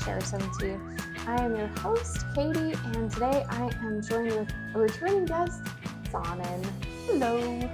share some tea. I am your host, Katie, and today I am joined with a returning guest, Sanan. Hello.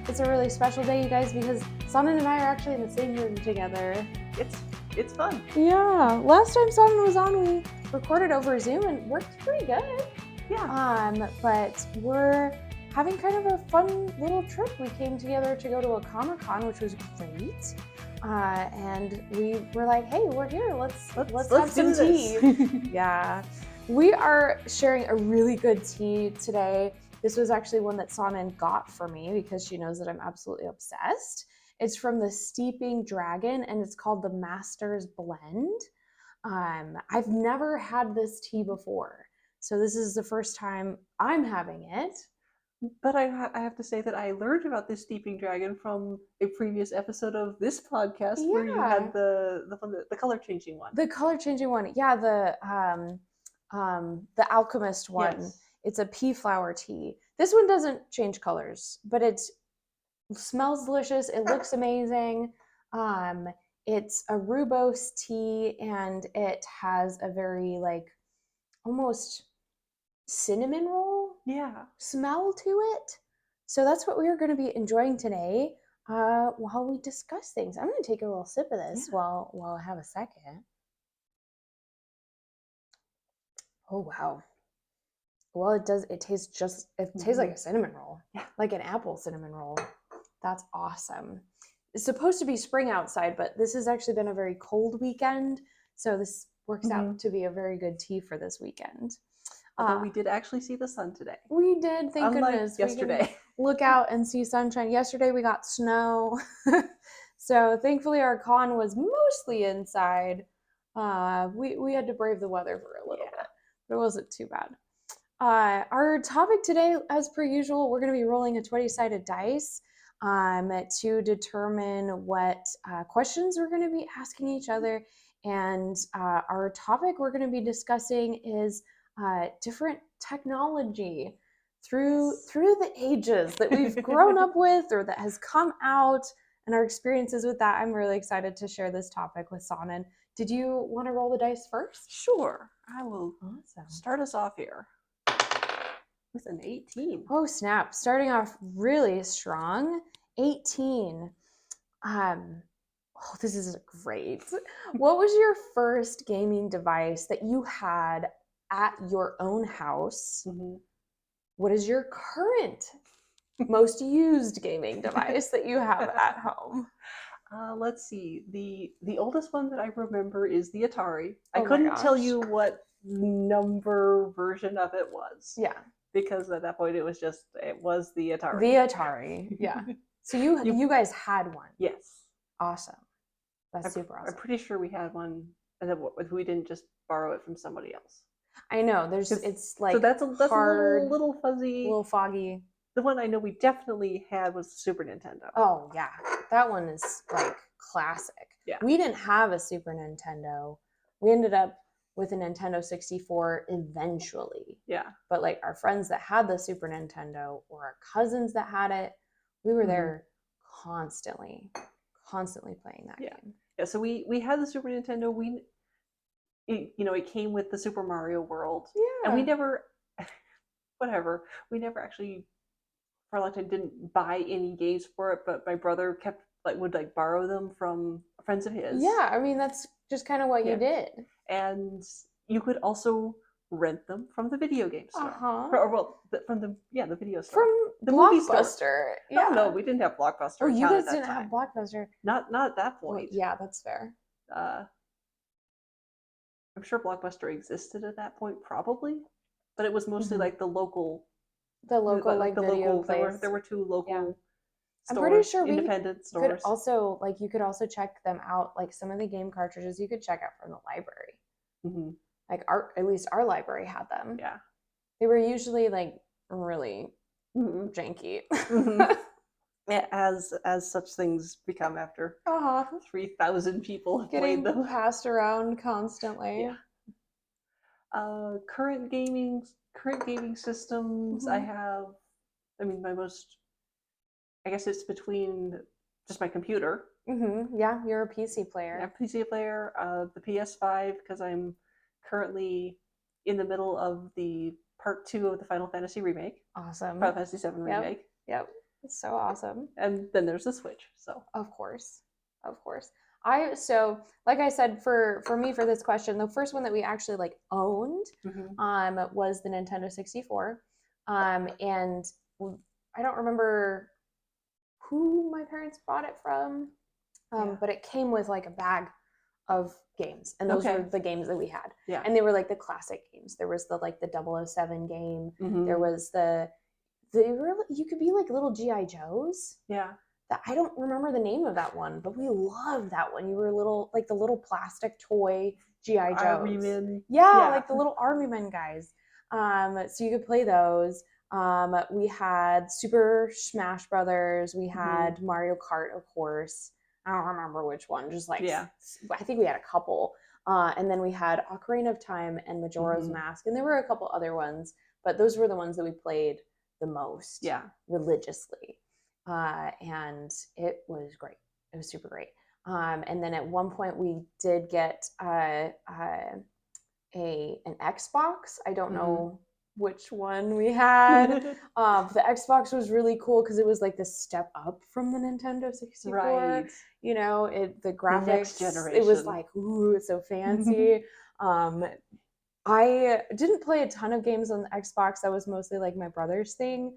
It's a really special day, you guys, because Sanan and I are actually in the same room together. It's fun. Yeah, last time Sanan was on, we recorded over Zoom and worked pretty good. Yeah. But we're having kind of a fun little trip. We came together to go to a Comic-Con, which was great. And we were like, hey, we're here. Let's have some tea. Yeah. We are sharing a really good tea today. This was actually one that Sanan got for me because she knows that I'm absolutely obsessed. It's from the Steeping Dragon, and it's called the Master's Blend. I've never had this tea before, so this is the first time I'm having it. But I have to say that I learned about this Steeping Dragon from a previous episode of this podcast where you had the color changing one. The color changing one, yeah. The alchemist one. Yes. It's a pea flower tea. This one doesn't change colors, but it smells delicious. It looks amazing. It's a rooibos tea, and it has a very almost cinnamon roll smell to it. So that's what we are going to be enjoying today while we discuss things. I'm going to take a little sip of this while I have a second. Oh wow. Well, it tastes like a cinnamon roll. Yeah. Like an apple cinnamon roll. That's awesome. It's supposed to be spring outside, but this has actually been a very cold weekend, so this works out to be a very good tea for this weekend. Although we did actually see the sun today. We did, thank goodness. Yesterday. Look out and see sunshine. Yesterday we got snow. So thankfully our con was mostly inside. We had to brave the weather for a little bit, but it wasn't too bad. Our topic today, as per usual, we're going to be rolling a 20-sided dice to determine what questions we're going to be asking each other. And our topic we're going to be discussing is different technology through the ages that we've grown up with or that has come out, and our experiences with that. I'm really excited to share this topic with Sanan. Did you want to roll the dice first? Sure. I will start us off here with an 18. Oh snap, starting off really strong. 18. This is great. What was your first gaming device that you had at your own house? What is your current most used gaming device that you have at home? Let's see. The oldest one that I remember is the Atari. I couldn't tell you what number version of it was. Yeah. Because at that point it was the Atari. The Atari, yeah. So you guys had one? Yes. Awesome. That's super awesome. I'm pretty sure we had one, and then we didn't just borrow it from somebody else. I know. It's like so that's hard, a little fuzzy, a little foggy. The one I know we definitely had was the Super Nintendo. Oh yeah, that one is like classic. Yeah. We didn't have a Super Nintendo. We ended up with a Nintendo 64 eventually. Yeah. But like our friends that had the Super Nintendo or our cousins that had it, we were there constantly playing that game. Yeah. So we had the Super Nintendo. It came with the Super Mario World. Yeah. And we never actually for a long time didn't buy any games for it, but my brother would borrow them from friends of his. Yeah, I mean that's just kind of what you did. And you could also rent them from the video game store. From the video store. From the Blockbuster. Yeah. No, we didn't have Blockbuster. Oh, you guys didn't have Blockbuster. Not at that point. Well, yeah, that's fair. I'm sure Blockbuster existed at that point, probably, but it was mostly like the local video place. There were two local. Stores, I'm pretty sure independent stores. You could also check them out. Like some of the game cartridges, you could check out from the library. Like at least our library had them. Yeah, they were usually really janky. Yeah, as such things become after 3,000 people have getting played them. Passed around constantly. Yeah. Current gaming systems. I have. I mean, my most. I guess it's between just my computer. Yeah, you're a PC player. Yeah, PC player. The PS5 because I'm currently in the middle of the part 2 of the Final Fantasy remake. Awesome. Final Fantasy 7 remake. Yep. It's so awesome. And then there's the Switch. So of course. So like I said, for me for this question, the first one that we actually like owned was the Nintendo 64. And I don't remember who my parents bought it from. But it came with like a bag of games, and those were the games that we had. Yeah. And they were like the classic games. There was the like the 007 game. There was you could be like little GI Joes. Yeah. I don't remember the name of that one, but we loved that one. You were the little plastic toy GI Joes. Army men. Yeah, like the little army men guys. So you could play those. We had Super Smash Brothers. We had Mario Kart, of course. I don't remember which one. Just like I think we had a couple. And then we had Ocarina of Time and Majora's Mask, and there were a couple other ones, but those were the ones that we played the most religiously. And it was great. It was super great. And then at one point we did get an Xbox. I don't know which one we had. The Xbox was really cool because it was like the step up from the Nintendo 64. Right. You know, the graphics. The next generation. It was like, ooh, it's so fancy. I didn't play a ton of games on the Xbox. That was mostly like my brother's thing.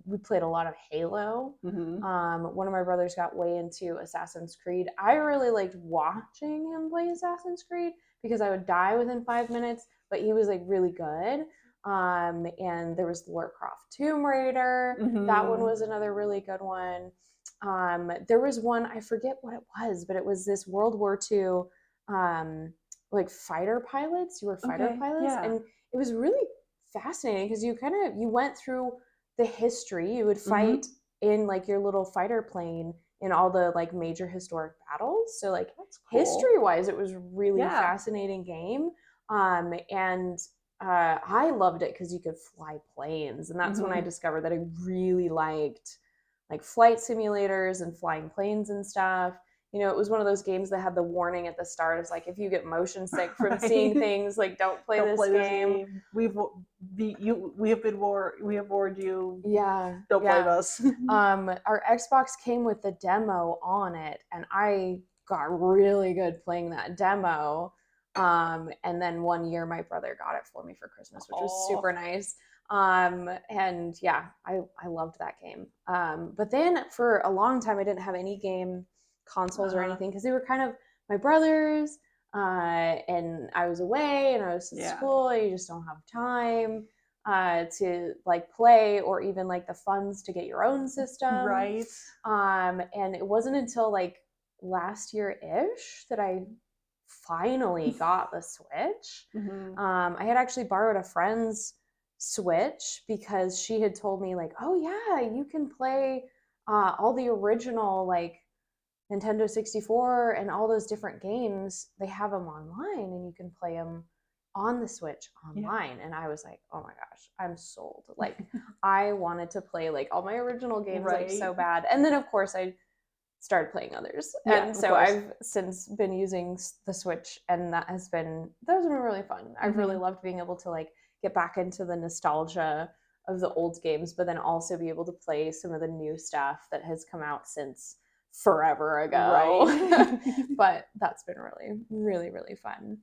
We played a lot of Halo. One of my brothers got way into Assassin's Creed. I really liked watching him play Assassin's Creed because I would die within 5 minutes, but he was like really good. And there was Lara Croft Tomb Raider. That one was another really good one. There was one, I forget what it was, but it was this World War II like fighter pilots. You were fighter pilots, and it was really fascinating because you went through the history. You would fight in like your little fighter plane in all the like major historic battles. So like history wise, it was really fascinating game. And I loved it because you could fly planes, and that's when I discovered that I really liked like flight simulators and flying planes and stuff. You know, it was one of those games that had the warning at the start. It's like, if you get motion sick from seeing things, like don't play this game. We have warned you. Yeah. Don't blame us. Our Xbox came with the demo on it, and I got really good playing that demo. And then one year my brother got it for me for Christmas, which was super nice. And yeah, I loved that game. But then for a long time I didn't have any game consoles or anything because they were kind of my brother's, and I was away and I was at school, and you just don't have time to like play or even like the funds to get your own system. Right. And it wasn't until like last year-ish that I finally got the Switch. I had actually borrowed a friend's Switch because she had told me like, oh yeah, you can play all the original like Nintendo 64 and all those different games. They have them online and you can play them on the Switch online. And I was like, oh my gosh, I'm sold. Like I wanted to play like all my original games like so bad. And then of course I started playing others. And so I've since been using the Switch, and those have been really fun. I've really loved being able to like get back into the nostalgia of the old games, but then also be able to play some of the new stuff that has come out since forever ago. Right. But that's been really, really, really fun.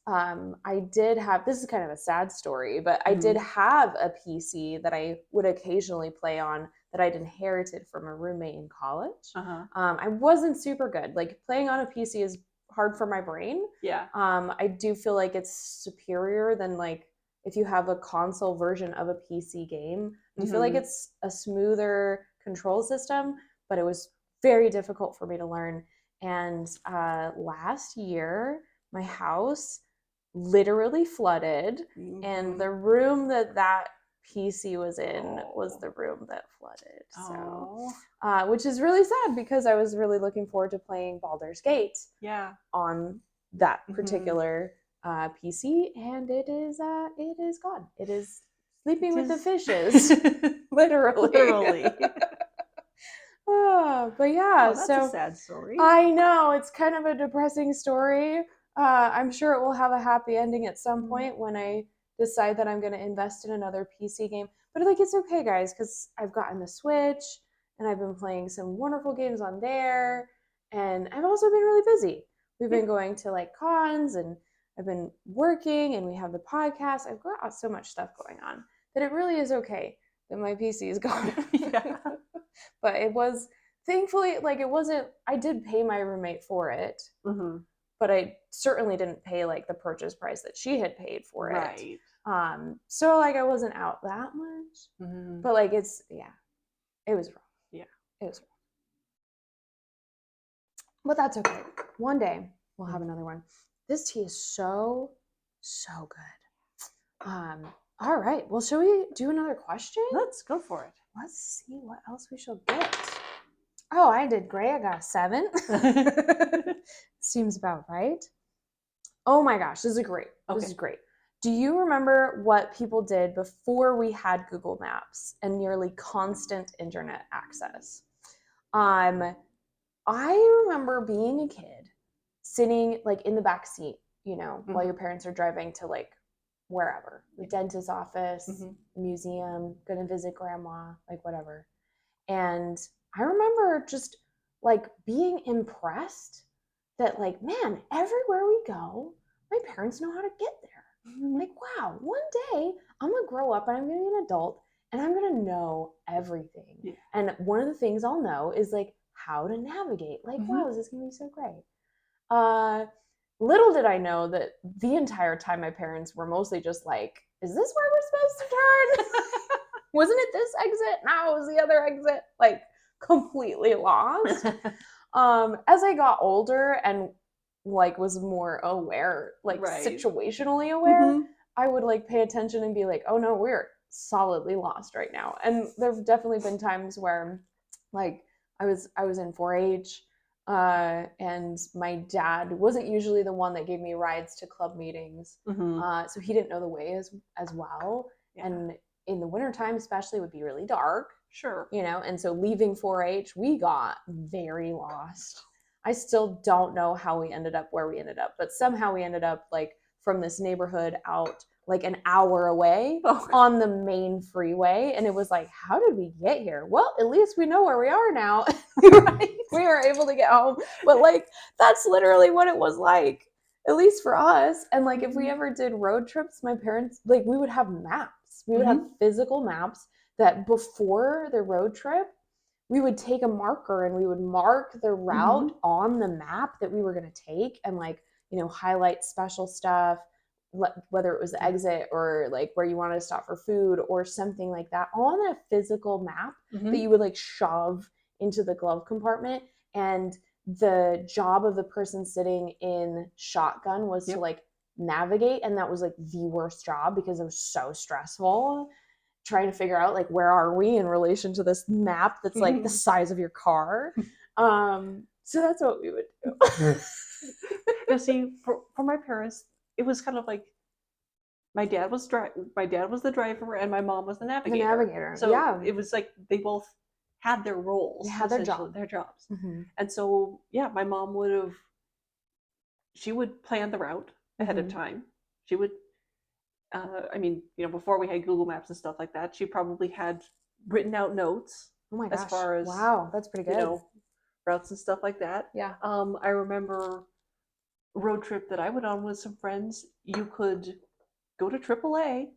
I did have, this is kind of a sad story, but I did have a PC that I would occasionally play on that I'd inherited from a roommate in college. I wasn't super good. Like playing on a PC is hard for my brain. Yeah. I do feel like it's superior than like if you have a console version of a PC game. I feel like it's a smoother control system, but it was very difficult for me to learn. And last year, my house literally flooded, and the room that PC was in was the room that flooded. So, which is really sad because I was really looking forward to playing Baldur's Gate on that particular PC, and it is gone. It is sleeping with the fishes, literally. But yeah, Oh, that's a sad story. I know, it's kind of a depressing story. I'm sure it will have a happy ending at some point when I decide that I'm going to invest in another PC game. But like, it's okay, guys, because I've gotten the Switch and I've been playing some wonderful games on there. And I've also been really busy. We've been going to like cons and I've been working and we have the podcast. I've got so much stuff going on that it really is okay that my PC is gone. Yeah. But it was, thankfully, like, it wasn't, I did pay my roommate for it, but I certainly didn't pay like the purchase price that she had paid for it. Right. So like I wasn't out that much, but like it was rough. Yeah. It was rough. But that's okay. One day we'll have another one. This tea is so good. All right. Well, shall we do another question? Let's go for it. Let's see what else we shall get. Oh, I did great. I got a 7. Seems about right. Oh my gosh, this is great. Okay. This is great. Do you remember what people did before we had Google Maps and nearly constant internet access? I remember being a kid, sitting like in the back seat, you know, while your parents are driving to like wherever, the dentist's office, museum, gonna visit grandma, like whatever. And I remember just like being impressed that like, man, everywhere we go, my parents know how to get there. Like, wow, one day I'm gonna grow up and I'm gonna be an adult and I'm gonna know everything. Yeah. And one of the things I'll know is like how to navigate. Like, wow, is this gonna be so great? Little did I know that the entire time my parents were mostly just like, is this where we're supposed to turn? Wasn't it this exit? No, it was the other exit. Like, completely lost. As I got older and like was more aware, like situationally aware, I would like pay attention and be like, oh no, we're solidly lost right now. And there have definitely been times where like I was in 4-H and my dad wasn't usually the one that gave me rides to club meetings. So he didn't know the way as well. Yeah. And in the wintertime especially, it would be really dark. Sure. You know, and so leaving 4-H, we got very lost. I still don't know how we ended up where we ended up, but somehow we ended up like from this neighborhood out like an hour away on the main freeway. And it was like, how did we get here? Well, at least we know where we are now. We were able to get home. But like, that's literally what it was like, at least for us. And like, if we ever did road trips, my parents, like we would have maps. We would have physical maps that before the road trip, we would take a marker and we would mark the route on the map that we were going to take and like, you know, highlight special stuff, whether it was the exit or like where you wanted to stop for food or something like that on a physical map that you would like shove into the glove compartment. And the job of the person sitting in shotgun was to like navigate. And that was like the worst job because it was so stressful. Trying to figure out like where are we in relation to this map that's like the size of your car. So that's what we would do. Now see, for my parents, it was kind of like my dad was the driver and my mom was the navigator. So it was like they both had their roles. They had their jobs. And so my mom she would plan the route ahead of time. She would I mean, you know, before we had Google Maps and stuff like that, she probably had written out notes. Oh my gosh. As far as that's pretty good. You know, routes and stuff like that. Yeah. I remember a road trip that I went on with some friends. You could go to AAA.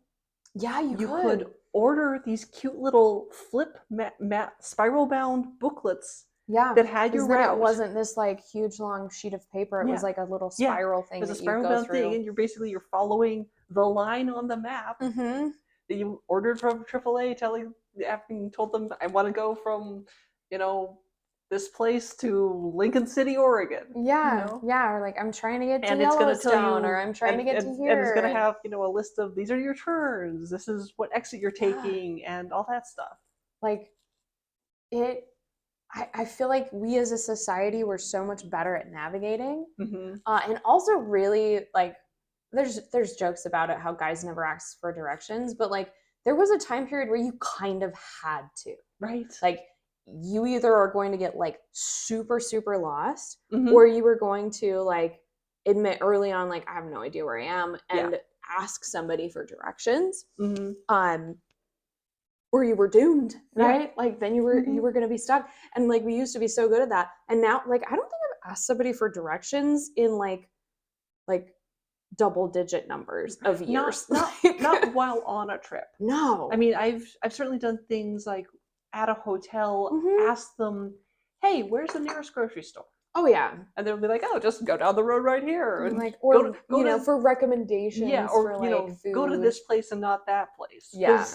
Yeah, you could order these cute little flip spiral bound booklets. Yeah, that had your route. It wasn't this like huge long sheet of paper. It was like a little spiral thing. It was a spiral bound thing, and you're following the line on the map that you ordered from AAA, told them I want to go from, you know, this place to Lincoln City, Oregon. Yeah, you know? Yeah, or like I'm trying to get to Yellowstone, or I'm trying to get to here. And it's going to have, you know, a list of these are your turns. This is what exit you're taking, and all that stuff. Like I feel like we as a society were so much better at navigating, and also really like there's jokes about it how guys never ask for directions, but like there was a time period where you kind of had to, right? Like you either are going to get like super, super lost, Mhm. or you were going to like admit early on, like, I have no idea where I am, and ask somebody for directions. Or you were doomed, right? Like then you were gonna be stuck. And like we used to be so good at that. And now like I don't think I've asked somebody for directions in like double digit numbers of years. Not while on a trip. No. I mean, I've certainly done things like at a hotel, ask them, "Hey, where's the nearest grocery store?" Oh yeah. And they'll be like, "Oh, just go down the road right here." And like, or go to, for recommendations, or for like food. go to this place and not that place. Yeah,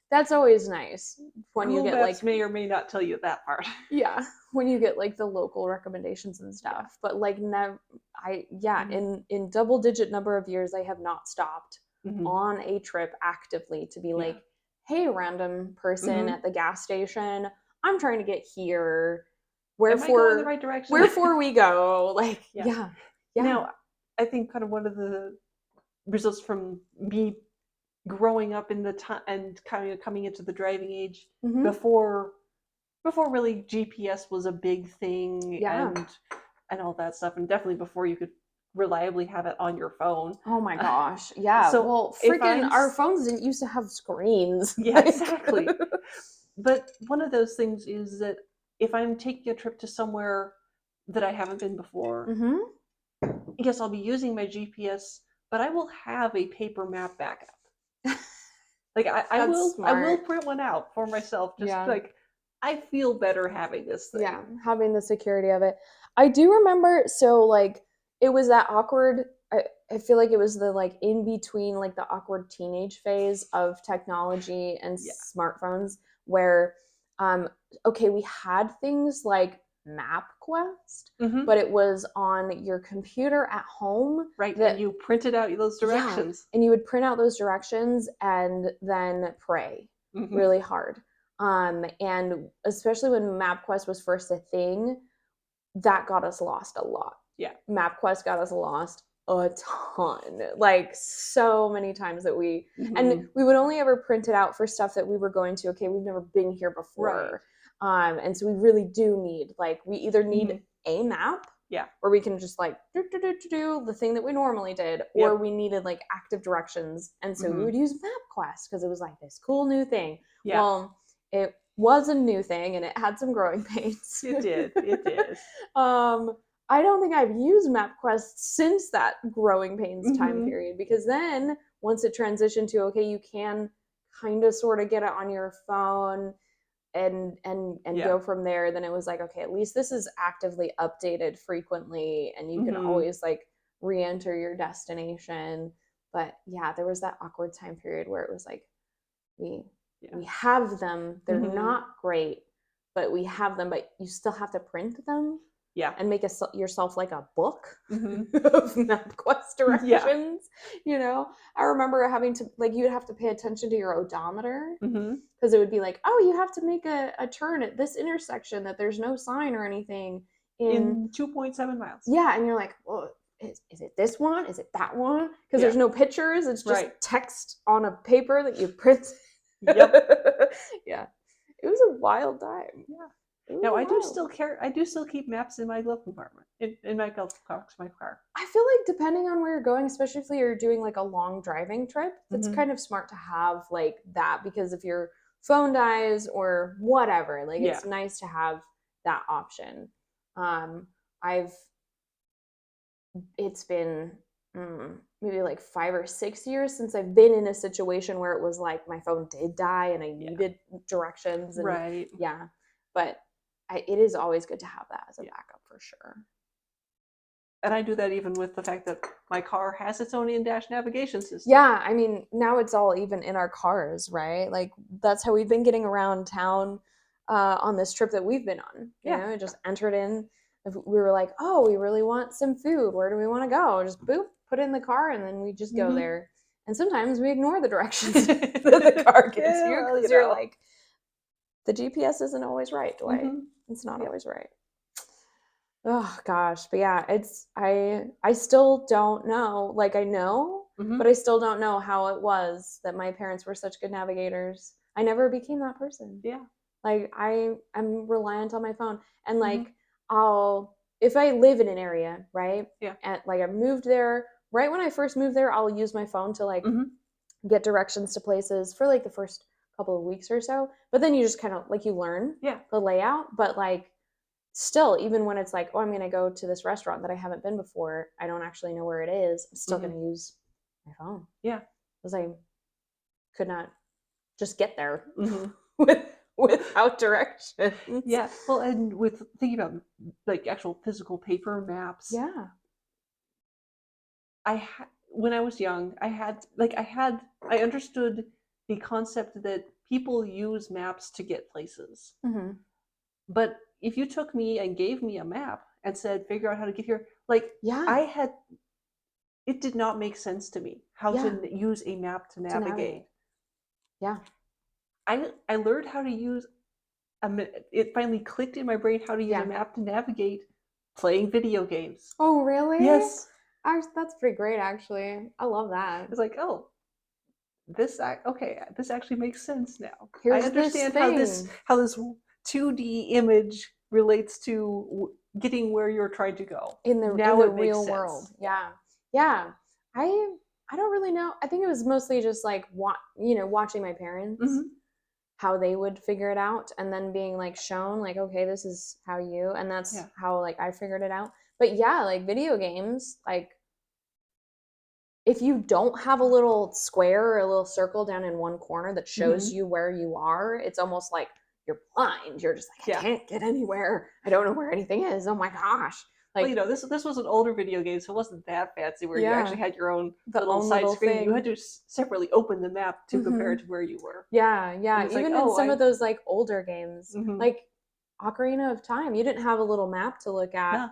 that's always nice when Google you get Maps like may or may not tell you that part. Yeah, when you get like the local recommendations and stuff. But like never, in double digit number of years, I have not stopped on a trip actively to be like, hey, random person at the gas station, I'm trying to get here. Am I going in the right direction? Wherefore we go. Like, yeah. Now, I think kind of one of the results from me growing up in the time and kind of coming into the driving age before really GPS was a big thing and all that stuff, and definitely before you could reliably have it on your phone. Oh my gosh. Yeah. So well, freaking our phones didn't used to have screens. Yeah, exactly. But one of those things is that if I'm taking a trip to somewhere that I haven't been before, yes, I'll be using my GPS, but I will have a paper map backup. Like I will print one out for myself, just like I feel better having this thing. Yeah, having the security of it. I do remember, so like it was that awkward, I feel like it was the like in between like the awkward teenage phase of technology and smartphones where okay, we had things like MapQuest, but it was on your computer at home. Right, and you printed out those directions. And you would print out those directions and then pray really hard. And especially when MapQuest was first a thing, that got us lost a lot. Yeah. MapQuest got us lost a ton, like so many times that and we would only ever print it out for stuff that we were going to, okay, we've never been here before. And so we really do need, like, we either need a map, or we can just like do the thing that we normally did, or we needed like active directions. And so we would use MapQuest because it was like this cool new thing. Well, it was a new thing and it had some growing pains. It did. I don't think I've used MapQuest since that growing pains time period, because then once it transitioned to, okay, you can kind of sort of get it on your phone and go from there, then it was like, okay, at least this is actively updated frequently and you can always like re-enter your destination. But yeah, there was that awkward time period where it was like we have them, they're not great, but we have them, but you still have to print them and make yourself like a book of MapQuest directions. You know, I remember having to, like, you'd have to pay attention to your odometer because it would be like, oh, you have to make a turn at this intersection that there's no sign or anything in 2.7 miles. Yeah, and you're like, well, is it this one? Is it that one? Because there's no pictures. It's just text on a paper that you print. Yeah, it was a wild time. No, I do still keep maps in my glove compartment, in my glove box, my car. I feel like depending on where you're going, especially if you're doing like a long driving trip, it's kind of smart to have like that, because if your phone dies or whatever, like it's nice to have that option. It's been maybe like 5 or 6 years since I've been in a situation where it was like my phone did die and I needed directions. And, but it is always good to have that as a backup for sure. And I do that even with the fact that my car has its own in-dash navigation system. Yeah, I mean, now it's all even in our cars, right? Like that's how we've been getting around town on this trip that we've been on. You know, just entered in. If we were like, oh, we really want some food. Where do we want to go? Just boop, put it in the car, and then we just go there. And sometimes we ignore the directions that the car gives you, because you're like, the GPS isn't always right, Dwight. It's not always right. Oh gosh, but yeah, I still don't know. Like I know, but I still don't know how it was that my parents were such good navigators. I never became that person. Like I'm reliant on my phone, and Mhm. like if I live in an area, right? Yeah. And like I moved there, right when I first moved there, I'll use my phone to like Mhm. get directions to places for like the first couple of weeks or so. But then you just kind of like you learn Yeah. the layout, but like still, even when it's like, oh, I'm gonna go to this restaurant that I haven't been before, I don't actually know where it is. I'm still Mhm. gonna use my phone Yeah. because I could not just get there Mhm. with without directions. Yeah. Well, and with thinking about like actual physical paper maps, Yeah. when I was young, I understood the concept that people use maps to get places. Mm-hmm. But if you took me and gave me a map and said, figure out how to get here, like Yeah. I had, it did not make sense to me how Yeah. to use a map to To navigate. navigate. Yeah. I learned how to use it finally clicked in my brain how to use a Yeah. map to navigate playing video games. Oh, really? Yes. That's pretty great, actually. I love that. It's like, oh, okay, this actually makes sense now. I Here's this understand thing how this 2D image relates to getting where you're trying to go. in Now the it makes real world. sense. Yeah. Yeah. I I don't really know. I think it was mostly just like watching my parents Hmm. how they would figure it out and then being like shown like okay, this is how you and that's Yeah. how like I figured it out. But yeah, like video games, like if you don't have a little square or a little circle down in one corner that shows Hmm. you where you are, it's almost like you're blind. You're just like, I Yeah. can't get anywhere. I don't know where anything is. Oh my gosh. Well, Like, this was an older video game, so it wasn't that fancy where you yeah, actually had your own the little own side little screen. You had thing. to separately open the map to compare Hmm. it to where you were. Yeah, And yeah. it's like, Even in oh, some of those like older games, hmm like Ocarina of Time, you didn't have a little map to look at nah.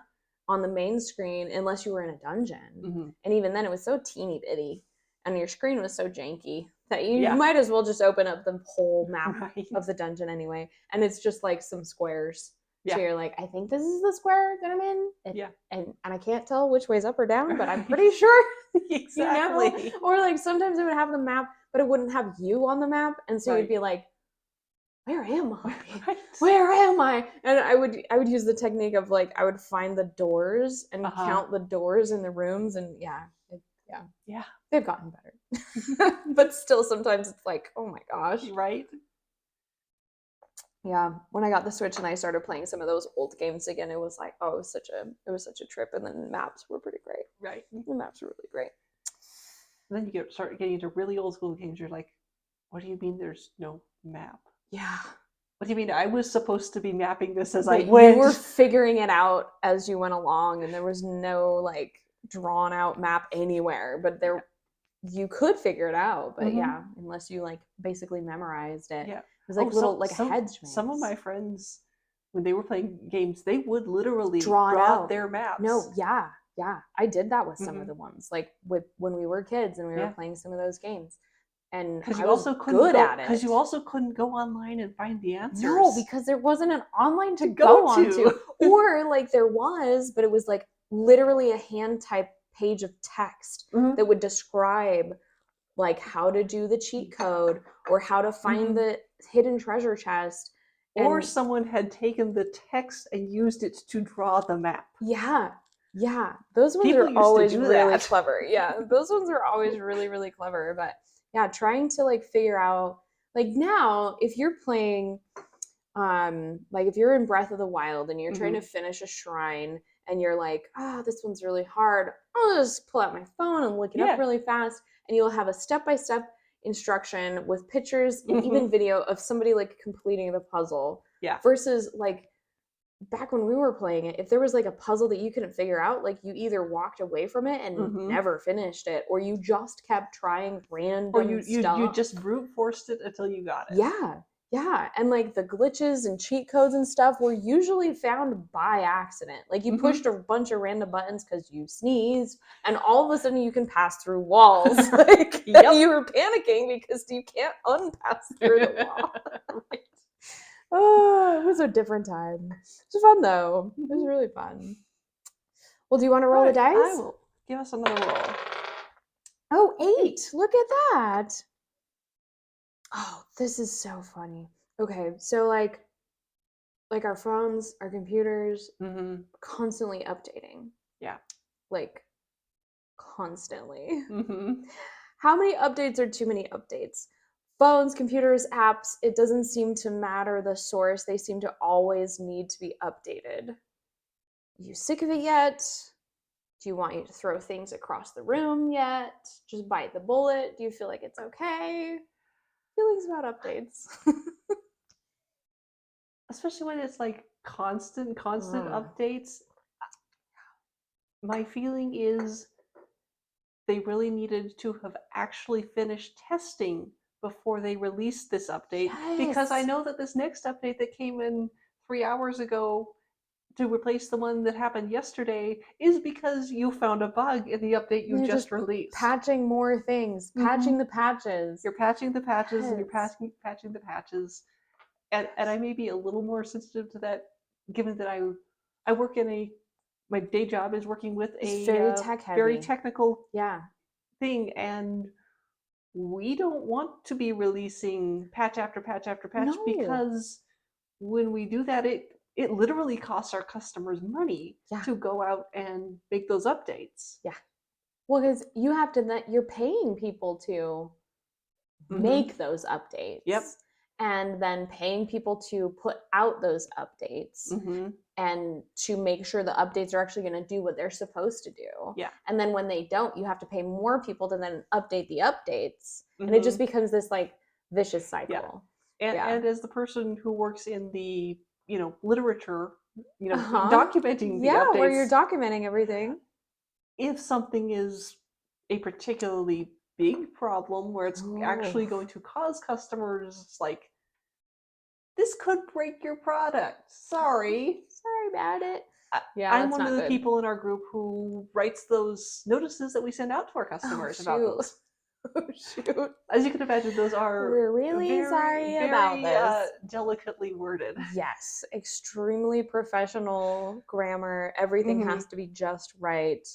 on the main screen unless you were in a dungeon. Hmm. And even then, it was so teeny bitty and your screen was so janky that you Yeah. might as well just open up the whole map Right. of the dungeon anyway. And it's just like some squares. So Yeah. you're like, I think this is the square that I'm in. Yeah. And I can't tell which way's up or down, but I'm Right. pretty sure, Exactly. Or like sometimes it would have the map, but it wouldn't have you on the map. And so you'd Right. be like, where am I? Right. Where am I? And I would use the technique of like I would find the doors and Uh-huh. count the doors in the rooms, and yeah, Yeah. they've gotten better, but still sometimes it's like, oh my gosh. Right. Yeah, when I got the Switch and I started playing some of those old games again, it was like, oh, it was such a trip, and then maps were pretty great. Right. The maps were really great. And then you start getting into really old school games. You're like, what do you mean there's no map? Yeah. What do you mean I was supposed to be mapping this as But I went? you were figuring it out as you went along, and there was no like drawn out map anywhere. But you could figure it out. But yeah, unless you like basically memorized it. Yeah. It was like little like hedge maze. Some of my friends, when they were playing games, they would literally draw out their maps. No, yeah. I did that with some of the ones, like with when we were kids and we were playing some of those games. And I was good at it. Because you also couldn't go online and find the answers. No, because there wasn't an online to go on to. Or like there was, but it was like literally a hand typed page of text that would describe like how to do the cheat code or how to find the hidden treasure chest. Or someone had taken the text and used it to draw the map. Yeah. Yeah. Those ones People are always used to do really that. clever. Yeah. Those ones are always really, really clever. But yeah, trying to like figure out like now if you're playing like if you're in Breath of the Wild and you're trying to finish a shrine and you're like, oh, this one's really hard, I'll just pull out my phone and look it up really fast, and you'll have a step-by-step instruction with pictures and even video of somebody like completing the puzzle. Yeah. Versus like back when we were playing it, if there was like a puzzle that you couldn't figure out, like you either walked away from it and never finished it, or you just kept trying random stuff. You just brute forced it until you got it. Yeah. Yeah. And like the glitches and cheat codes and stuff were usually found by accident. Like you pushed a bunch of random buttons because you sneezed, and all of a sudden you can pass through walls. Like you were panicking because you can't unpass through the wall. Right. Oh, it was a different time. It was fun though. It was really fun. Well, do you want to roll the dice? I will. Give us another roll. Oh, 8. Look at that. Oh, this is so funny. Okay, so like like our phones, our computers, Mm-hmm. constantly updating. Yeah. Like constantly. Mm-hmm. How many updates are too many updates? Phones, computers, apps, it doesn't seem to matter the source. They seem to always need to be updated. Are you sick of it yet? Do you want you to throw things across the room yet? Just bite the bullet? Do you feel like it's okay? Feelings about updates. Especially when it's like constant Mm. updates. My feeling is they really needed to have actually finished testing before they released this update. Because I Yes. know that this next update that came in 3 hours ago to replace the one that happened yesterday is because you found a bug in the update you You're just just released. patching more things, patching the patches. You're patching the patches and you're Yes. patching the patches. And I may be a little more sensitive to that, given that I work in my day job is working with It's a very tech very heavy. technical Yeah. thing, and we don't want to be releasing patch after patch after patch No. because when we do that, it literally costs our customers money Yeah. to go out and make those updates. Yeah. Well, because you have to, you're paying people to make those updates. Yep. And then paying people to put out those updates Mm-hmm. and to make sure the updates are actually going to do what they're supposed to do. Yeah. And then when they don't, you have to pay more people to then update the updates. Mm-hmm. And it just becomes this like vicious cycle. Yeah. And as the person who works in the literature, documenting the updates, where you're documenting everything. If something is a particularly big problem where it's actually going to cause customers like, this could break your product. Sorry about it. I'm one of the people in our group who writes those notices that we send out to our customers about those. Oh shoot! As you can imagine, those are We're really sorry about this. Delicately worded. Yes, extremely professional grammar. Everything has to be just right,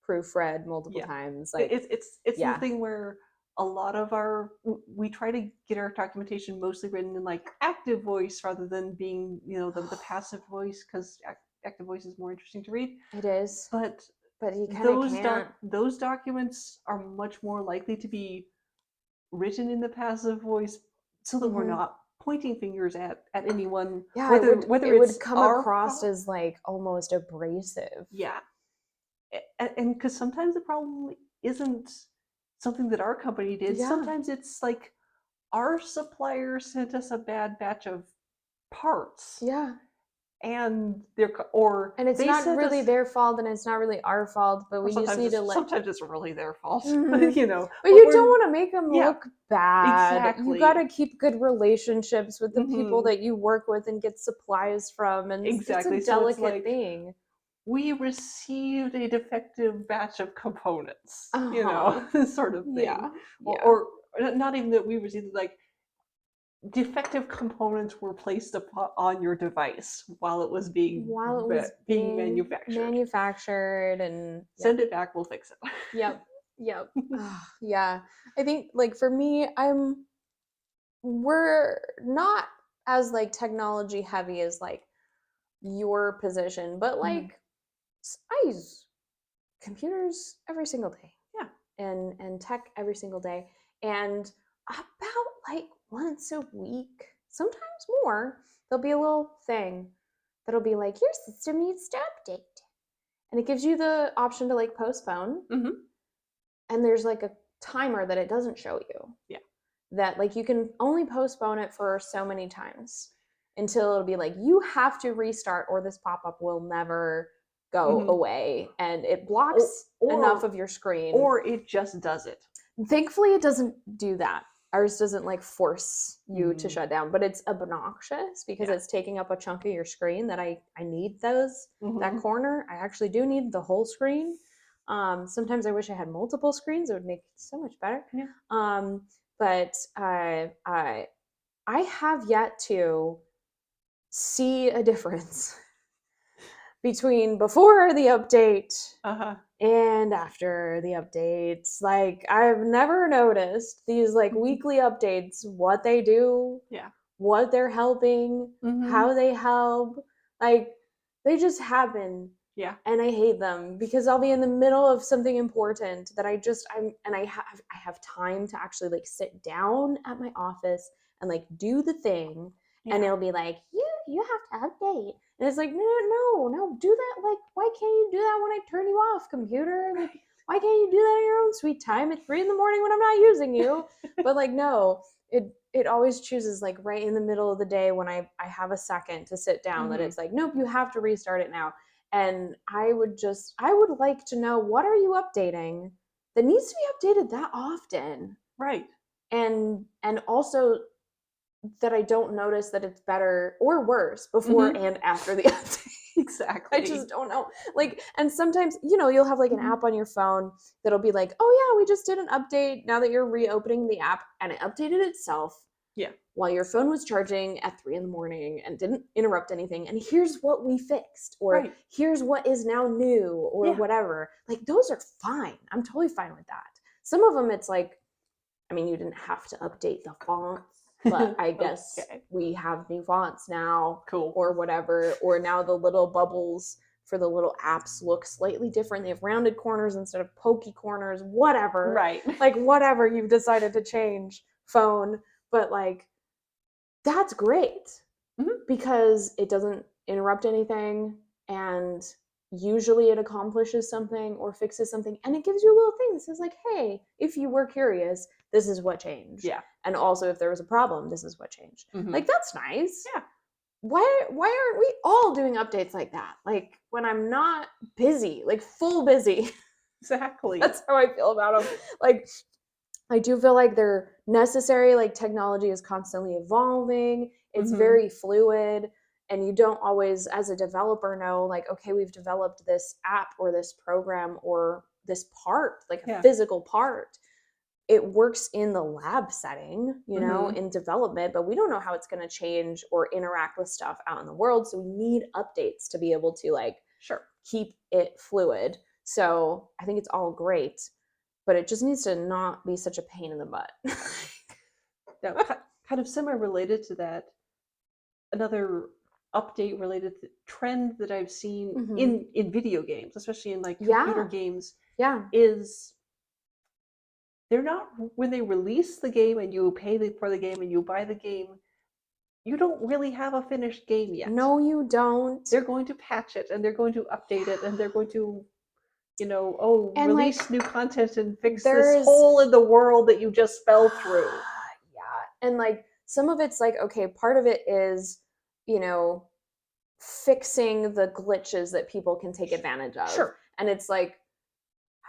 proofread multiple times. Like it's the thing where a lot of we try to get our documentation mostly written in like active voice rather than being the passive voice, because active voice is more interesting to read. It is, but you kind of can't. Those documents are much more likely to be written in the passive voice, so that we're not pointing fingers at anyone. Yeah, whether it it's would come across as like almost abrasive. Yeah, and because sometimes the problem isn't something that our company did. Yeah. Sometimes it's like our supplier sent us a bad batch of parts. Yeah. And it's not really their fault, and it's not really our fault, but we just need to sometimes it's really their fault. But you don't want to make them look bad. Exactly. You got to keep good relationships with the people that you work with and get supplies from, and it's a delicate thing. We received a defective batch of components, sort of thing. Yeah. Or not even that we received, like, defective components were placed on your device while it was being manufactured, and send it back, we'll fix it. Yep. Yeah. I think, like, for me, we're not as like technology heavy as like your position, but like I use computers every single day. Yeah. And tech every single day. And about like once a week, sometimes more, there'll be a little thing that'll be like, your system needs to update. And it gives you the option to like postpone. And there's like a timer that it doesn't show you. Yeah. That like you can only postpone it for so many times until it'll be like, you have to restart or this pop-up will never go away, and it blocks enough of your screen. Or it just does it. Thankfully, it doesn't do that. Ours doesn't like force you to shut down, but it's obnoxious because it's taking up a chunk of your screen that I need that corner. I actually do need the whole screen. Sometimes I wish I had multiple screens. It would make it so much better. Yeah. But I have yet to see a difference between before the update and after the updates. Like, I've never noticed these like weekly updates, what they do, what they're helping, how they help. Like, they just happen. Yeah. And I hate them because I'll be in the middle of something important that I have time to actually like sit down at my office and like do the thing. Yeah. And it'll be like, you have to update. And it's like, no, do that. Like, why can't you do that when I turn you off, computer? Like, why can't you do that in your own sweet time at 3 a.m. when I'm not using you? But like, no, it always chooses like right in the middle of the day when I have a second to sit down that it's like, nope, you have to restart it now. And I would like to know, what are you updating that needs to be updated that often? Right. And also that I don't notice that it's better or worse before and after the update. Exactly. I just don't know. Like, and sometimes, you'll have like an app on your phone that'll be like, oh yeah, we just did an update now that you're reopening the app, and it updated itself. Yeah. While your phone was charging at 3 a.m. and didn't interrupt anything. And here's what we fixed, or here's what is now new, or whatever. Like, those are fine. I'm totally fine with that. Some of them, it's like, I mean, you didn't have to update the fonts, but I guess we have new fonts now, or whatever. Or now the little bubbles for the little apps look slightly different. They have rounded corners instead of pokey corners, whatever. Right. Like, whatever you've decided to change, phone. But like, that's great because it doesn't interrupt anything, and usually it accomplishes something or fixes something, and it gives you a little thing that says like, hey, if you were curious, this is what changed. Yeah. And also, if there was a problem, this is what changed. Like, that's nice. Yeah. Why aren't we all doing updates like that? Like, when I'm not busy, like full busy. Exactly. That's how I feel about them. Like, I do feel like they're necessary. Like, technology is constantly evolving. It's very fluid. And you don't always, as a developer, know, like, okay, we've developed this app or this program or this part, like a physical part. It works in the lab setting, in development, but we don't know how it's going to change or interact with stuff out in the world. So we need updates to be able to like keep it fluid. So I think it's all great, but it just needs to not be such a pain in the butt. Now, kind of semi-related to that, another update related to trend that I've seen in video games, especially in like computer games, is they're not, when they release the game and you pay for the game and you buy the game, you don't really have a finished game yet. No, you don't. They're going to patch it and they're going to update it and they're going to, and release like, new content and fix this hole in the world that you just fell through. And like, some of it's like, okay, part of it is, fixing the glitches that people can take advantage of. Sure. And it's like,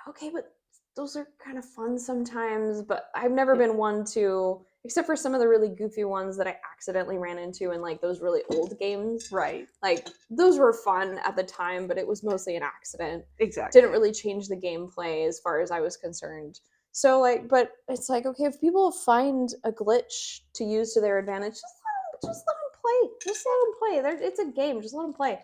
okay, but those are kind of fun sometimes, but I've never been one to, except for some of the really goofy ones that I accidentally ran into in like those really old games. Right. Like, those were fun at the time, but it was mostly an accident. Exactly. Didn't really change the gameplay as far as I was concerned. So like, but it's like, okay, if people find a glitch to use to their advantage, just let them play. Just let them play. It's a game. Just let them play.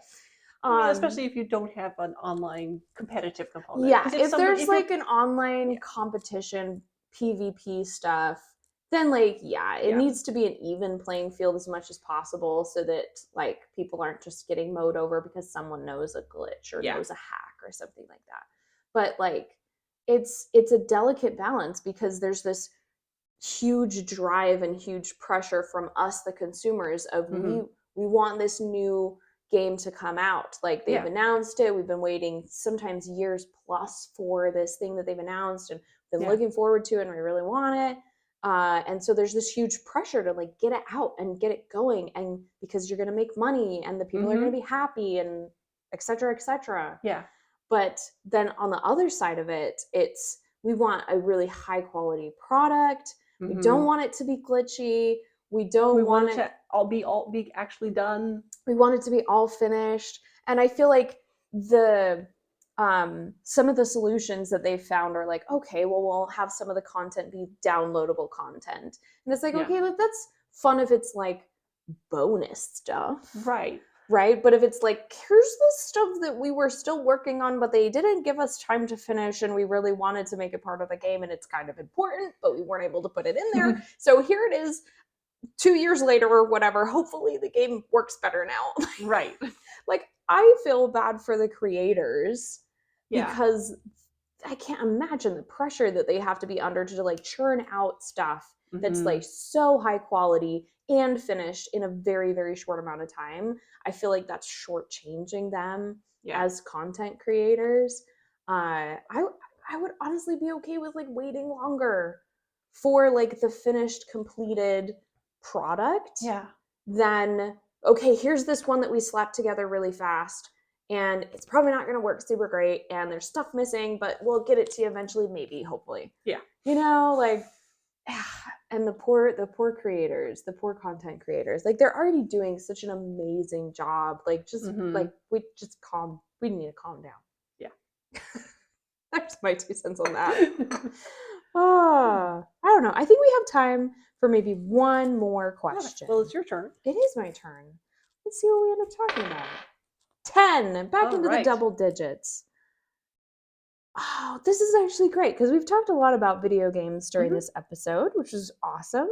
Especially if you don't have an online competitive component. Yeah, if there's like an online competition, PvP stuff, then like, it needs to be an even playing field as much as possible so that like people aren't just getting mowed over because someone knows a glitch or knows a hack or something like that. But like, it's a delicate balance because there's this huge drive and huge pressure from us, the consumers, of we want this new game to come out. Like, they've announced it. We've been waiting sometimes years plus for this thing that they've announced and been looking forward to, and we really want it. And so there's this huge pressure to like get it out and get it going, and because you're going to make money and the people are going to be happy and et cetera, et cetera. Yeah. But then on the other side of it, it's, we want a really high quality product. We don't want it to be glitchy. We want it to all be actually done. We want it to be all finished. And I feel like some of the solutions that they've found are like, okay, well, we'll have some of the content be downloadable content. And it's like, okay, like, that's fun if it's like bonus stuff. Right. Right? But if it's like, here's the stuff that we were still working on, but they didn't give us time to finish, and we really wanted to make it part of the game, and it's kind of important, but we weren't able to put it in there. So here it is 2 years later or whatever, hopefully the game works better now. Right. Like, I feel bad for the creators Yeah. because I can't imagine the pressure that they have to be under to like churn out stuff that's like so high quality and finished in a very, very short amount of time. I feel like that's shortchanging them Yeah. as content creators. I would honestly be okay with like waiting longer for like the finished, completed product Yeah. than okay, here's this one that we slapped together really fast and it's probably not going to work super great and there's stuff missing, but we'll get it to you eventually, maybe, hopefully. Yeah. You know, like and the poor creators, the poor content creators, like they're already doing such an amazing job. Like just like we need to calm down. Yeah. That's my 2 cents on that. I don't know. I think we have time for maybe one more question. Well, it's your turn. It is my turn. Let's see what we end up talking about. 10, back into the double digits. Oh, this is actually great because we've talked a lot about video games during this episode, which is awesome.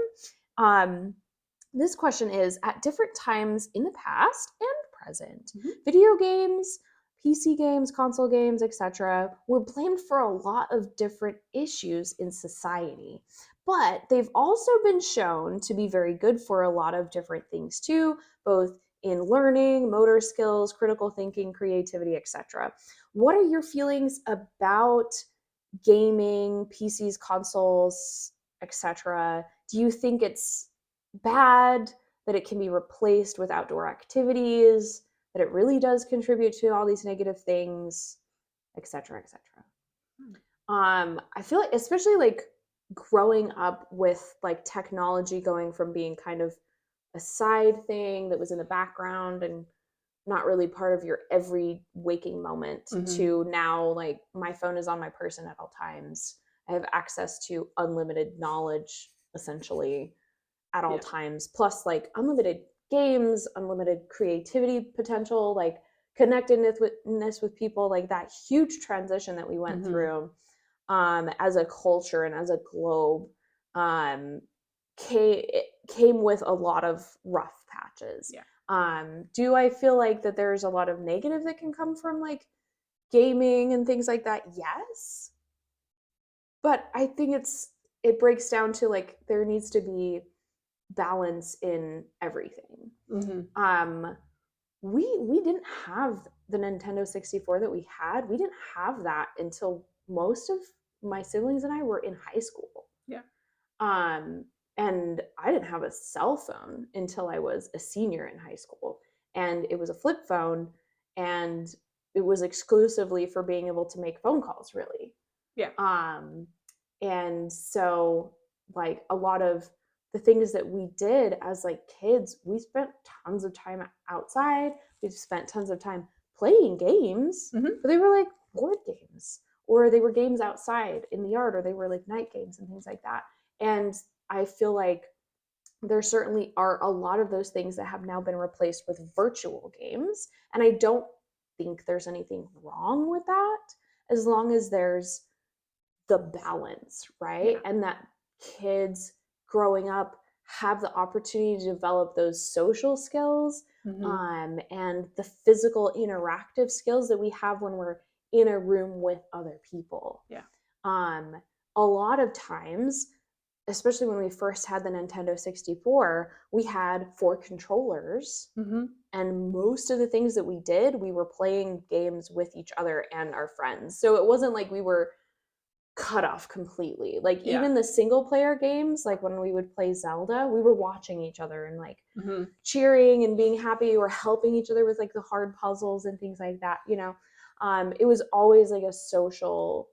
This question is, at different times in the past and present, video games, PC games, console games, etc., were blamed for a lot of different issues in society. But they've also been shown to be very good for a lot of different things too, both in learning, motor skills, critical thinking, creativity, etc. What are your feelings about gaming, PCs, consoles, etc.? Do you think it's bad that it can be replaced with outdoor activities, that it really does contribute to all these negative things, etc., etc.? I feel like, especially like growing up with like technology going from being kind of a side thing that was in the background and not really part of your every waking moment to now like my phone is on my person at all times. I have access to unlimited knowledge essentially at all times, plus like unlimited games, unlimited creativity potential, like connectedness with people, like that huge transition that we went through as a culture and as a globe came with a lot of rough patches. Do I feel like that there's a lot of negative that can come from like gaming and things like that? Yes. But I think it breaks down to like there needs to be balance in everything. We didn't have the Nintendo 64 that we had. We didn't have that until most of my siblings and I were in high school. Yeah. And I didn't have a cell phone until I was a senior in high school. And it was a flip phone, and it was exclusively for being able to make phone calls, really. Yeah. And so, like, a lot of the things that we did as, like, kids, we spent tons of time outside. We spent tons of time playing games, but they were, like, board games. Or they were games outside in the yard, or they were, like, night games and things like that. And I feel like there certainly are a lot of those things that have now been replaced with virtual games. And I don't think there's anything wrong with that as long as there's the balance, right? Yeah. And that kids growing up have the opportunity to develop those social skills and the physical interactive skills that we have when we're in a room with other people. Yeah. A lot of times, especially when we first had the Nintendo 64, we had 4 controllers. And most of the things that we did, we were playing games with each other and our friends. So it wasn't like we were cut off completely. Like even the single player games, like when we would play Zelda, we were watching each other and like cheering and being happy or helping each other with like the hard puzzles and things like that, you know. It was always like a social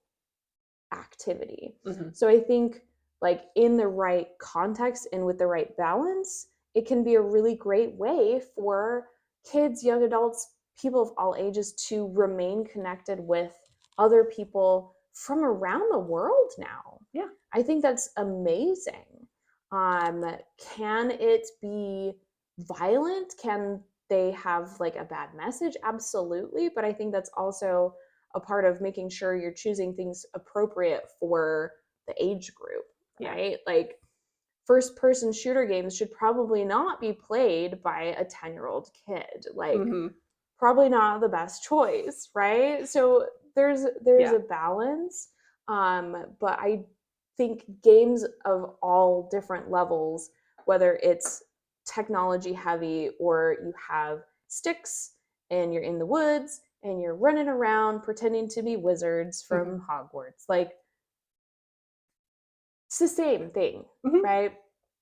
activity. So I think like in the right context and with the right balance, it can be a really great way for kids, young adults, people of all ages to remain connected with other people from around the world now. Yeah. I think that's amazing. Can it be violent? Can they have like a bad message? Absolutely. But I think that's also a part of making sure you're choosing things appropriate for the age group, right? Like first-person shooter games should probably not be played by a 10-year-old kid. Like, probably not the best choice, right? So there's Yeah. a balance, but I think games of all different levels, whether it's technology heavy or you have sticks and you're in the woods and you're running around pretending to be wizards from Hogwarts, like it's the same thing, right?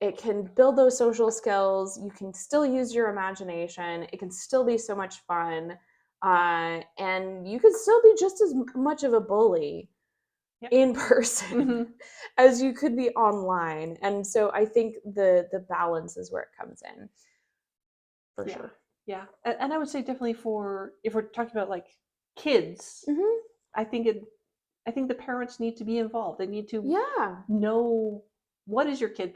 It can build those social skills. You can still use your imagination. It can still be so much fun. And you can still be just as much of a bully in person as you could be online. And so I think the balance is where it comes in, for sure. Yeah. And I would say definitely for, if we're talking about like kids, I think the parents need to be involved. They need to know, what is your kid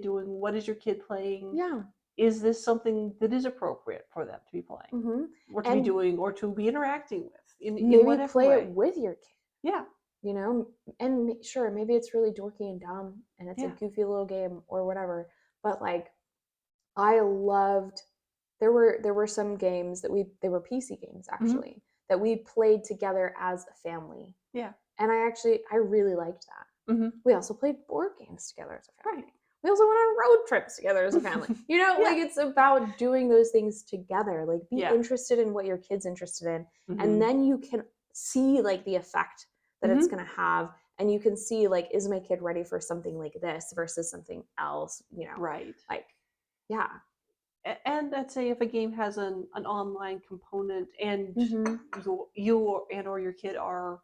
doing? What is your kid playing? Yeah. Is this something that is appropriate for them to be playing, or to be doing, or to be interacting with in maybe whatever play way? it with your kid. Yeah. You know, and sure, maybe it's really dorky and dumb and it's a goofy little game or whatever, but like I loved, there were some games that they were PC games actually, that we played together as a family. Yeah. And I really liked that. We also played board games together as a family. We also went on road trips together as a family. You know, like it's about doing those things together. Like be interested in what your kid's interested in. And then you can see like the effect that it's going to have. And you can see like, is my kid ready for something like this versus something else? You know, like, yeah. And I'd say if a game has an online component and you and or your kid are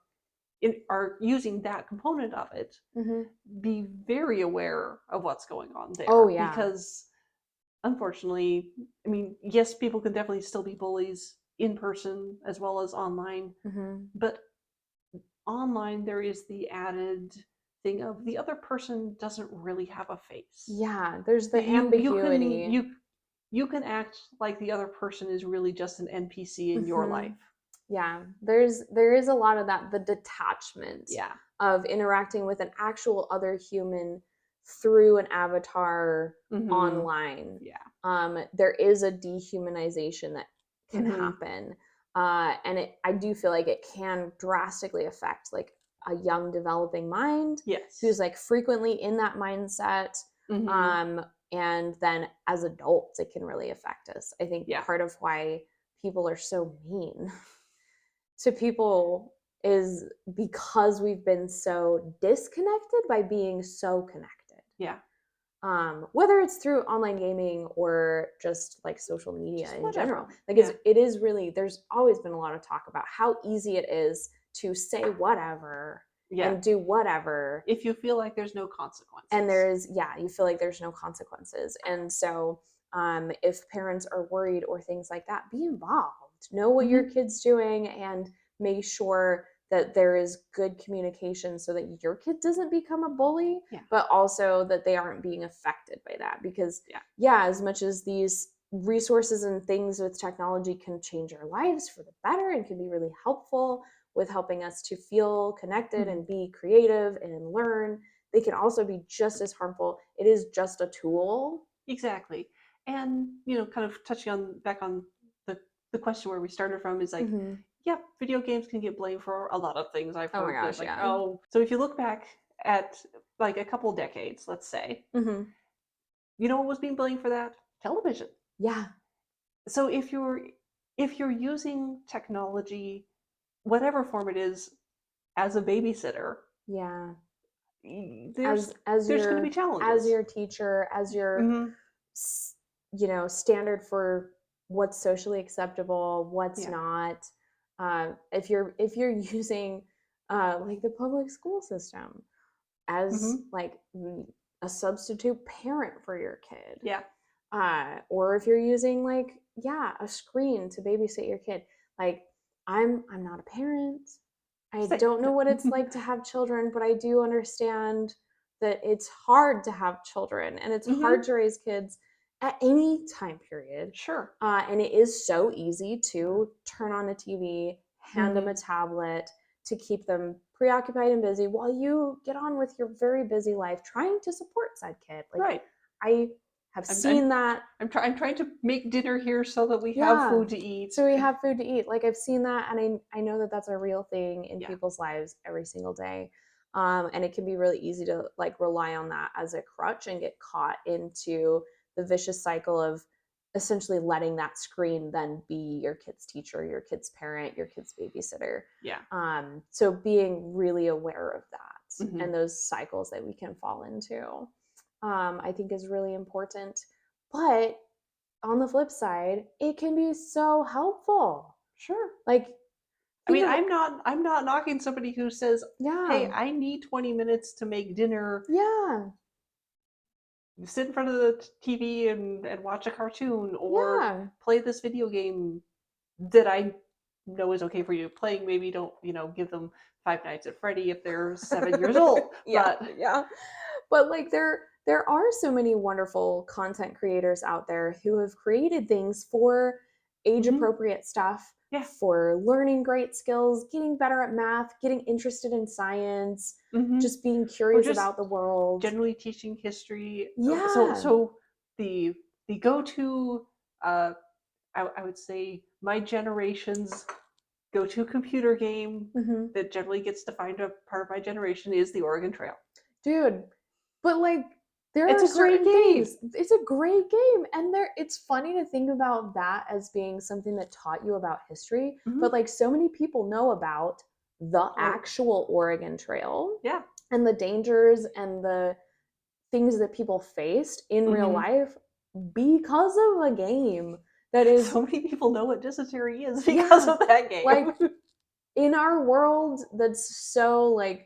using that component of it, be very aware of what's going on there. Oh yeah. Because unfortunately, I mean, yes, people can definitely still be bullies in person as well as online, but online there is the added thing of the other person doesn't really have a face. Yeah, there's the ambiguity. You can act like the other person is really just an NPC in your life. Yeah, there is a lot of that, the detachment of interacting with an actual other human through an avatar online. There is a dehumanization that can happen. And I do feel like it can drastically affect like a young developing mind who's like frequently in that mindset. And then as adults, it can really affect us. I think part of why people are so mean to people is because we've been so disconnected by being so connected. Whether it's through online gaming or just like social media just in general. Like it is really, there's always been a lot of talk about how easy it is to say whatever and do whatever. If you feel like there's no consequences. And you feel like there's no consequences. And so if parents are worried or things like that, be involved. Know what your kid's doing and make sure that there is good communication so that your kid doesn't become a bully, but also that they aren't being affected by that. Because as much as these resources and things with technology can change our lives for the better and can be really helpful with helping us to feel connected and be creative and learn, they can also be just as harmful. It is just a tool. Exactly. And, kind of touching back on the question where we started from is like, video games can get blamed for a lot of things. I've heard this. Like, so if you look back at like a couple decades, let's say, you know what was being blamed for that? Television. Yeah. So if you're using technology, whatever form it is, as a babysitter, there's going to be challenges. As your teacher, as your standard for what's socially acceptable, what's not. If you're using like the public school system as like a substitute parent for your kid, or if you're using like a screen to babysit your kid, like I'm not a parent. I don't know what it's like to have children, but I do understand that it's hard to have children and it's hard to raise kids at any time period. Sure. And it is so easy to turn on a TV, hand them a tablet to keep them preoccupied and busy while you get on with your very busy life trying to support said kid. Like, right. I have seen that. I'm trying to make dinner here so that we have food to eat. So we have food to eat. Like, I've seen that, and I know that that's a real thing in people's lives every single day. And it can be really easy to like rely on that as a crutch and get caught into the vicious cycle of essentially letting that screen then be your kid's teacher, your kid's parent, your kid's babysitter. Yeah. So being really aware of that and those cycles that we can fall into, I think is really important. But on the flip side, it can be so helpful. Sure. Like, I mean, I'm not knocking somebody who says, yeah, "Hey, I need 20 minutes to make dinner." Yeah. Sit in front of the TV and watch a cartoon or play this video game that I know is okay for you. Playing, maybe don't, give them Five Nights at Freddy if they're 7 years old. But like there are so many wonderful content creators out there who have created things for age appropriate stuff, for learning great skills, getting better at math, getting interested in science, just being curious about the world, generally teaching history. Yeah. So the go-to, I would say my generation's go-to computer game that generally gets defined a part of my generation is the Oregon Trail. Dude, but like it's a great game. It's a great game, and it's funny to think about that as being something that taught you about history. But like, so many people know about the actual Oregon Trail, and the dangers and the things that people faced in real life because of a game that is. So many people know what dysentery is because of that game. Like, in our world, that's so like.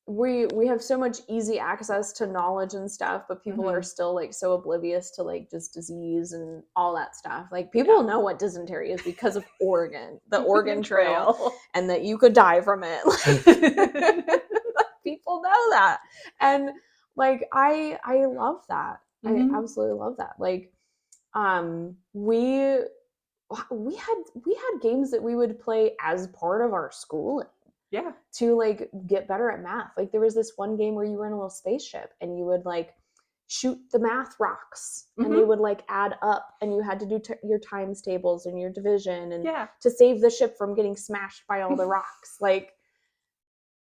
We have so much easy access to knowledge and stuff, but people are still like so oblivious to like just disease and all that stuff. Like, people know what dysentery is because of Oregon, the Oregon Trail, and that you could die from it. Like, people know that. And like, I love that. I absolutely love that. Like, we had games that we would play as part of our schooling. To like get better at math. Like, there was this one game where you were in a little spaceship and you would like shoot the math rocks and they would like add up, and you had to do your times tables and your division and to save the ship from getting smashed by all the rocks. Like,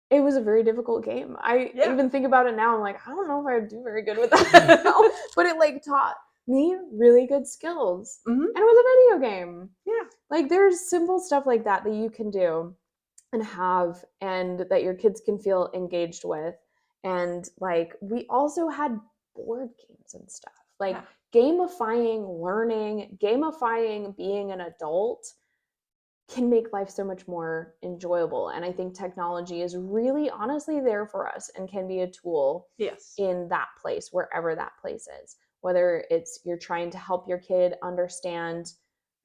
it was a very difficult game. I even think about it now, I'm like, I don't know if I would do very good with that now. But it like taught me really good skills. And it was a video game. Like, there's simple stuff like that that you can do and have, and that your kids can feel engaged with. And like, we also had board games and stuff, like gamifying learning, gamifying being an adult can make life so much more enjoyable. And I think technology is really honestly there for us and can be a tool in that place, wherever that place is, whether it's you're trying to help your kid understand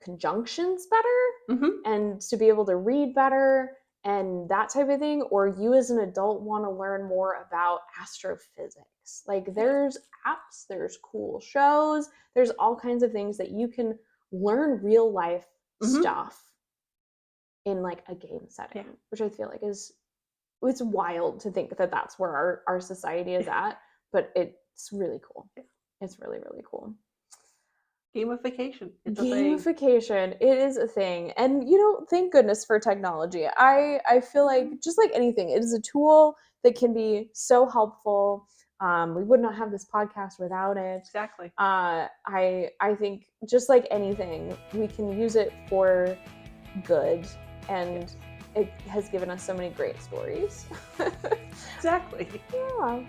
conjunctions better and to be able to read better and that type of thing, or you as an adult want to learn more about astrophysics. Like, there's apps, there's cool shows, there's all kinds of things that you can learn real life stuff in like a game setting, which I feel like it's wild to think that that's where our society is at, but it's really cool. It's really, really cool. Gamification. It's Gamification. It is a thing. And, thank goodness for technology. I feel like, just like anything, it is a tool that can be so helpful. We would not have this podcast without it. Exactly. I think, just like anything, we can use it for good. And it has given us so many great stories. Exactly. Yeah.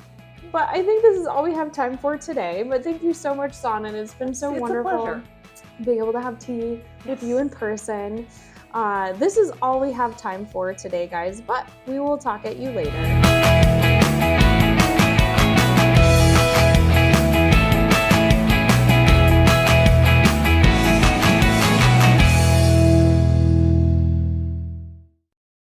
But I think this is all we have time for today. But thank you so much, Sanan. It's been so wonderful being able to have tea with you in person. This is all we have time for today, guys. But we will talk at you later.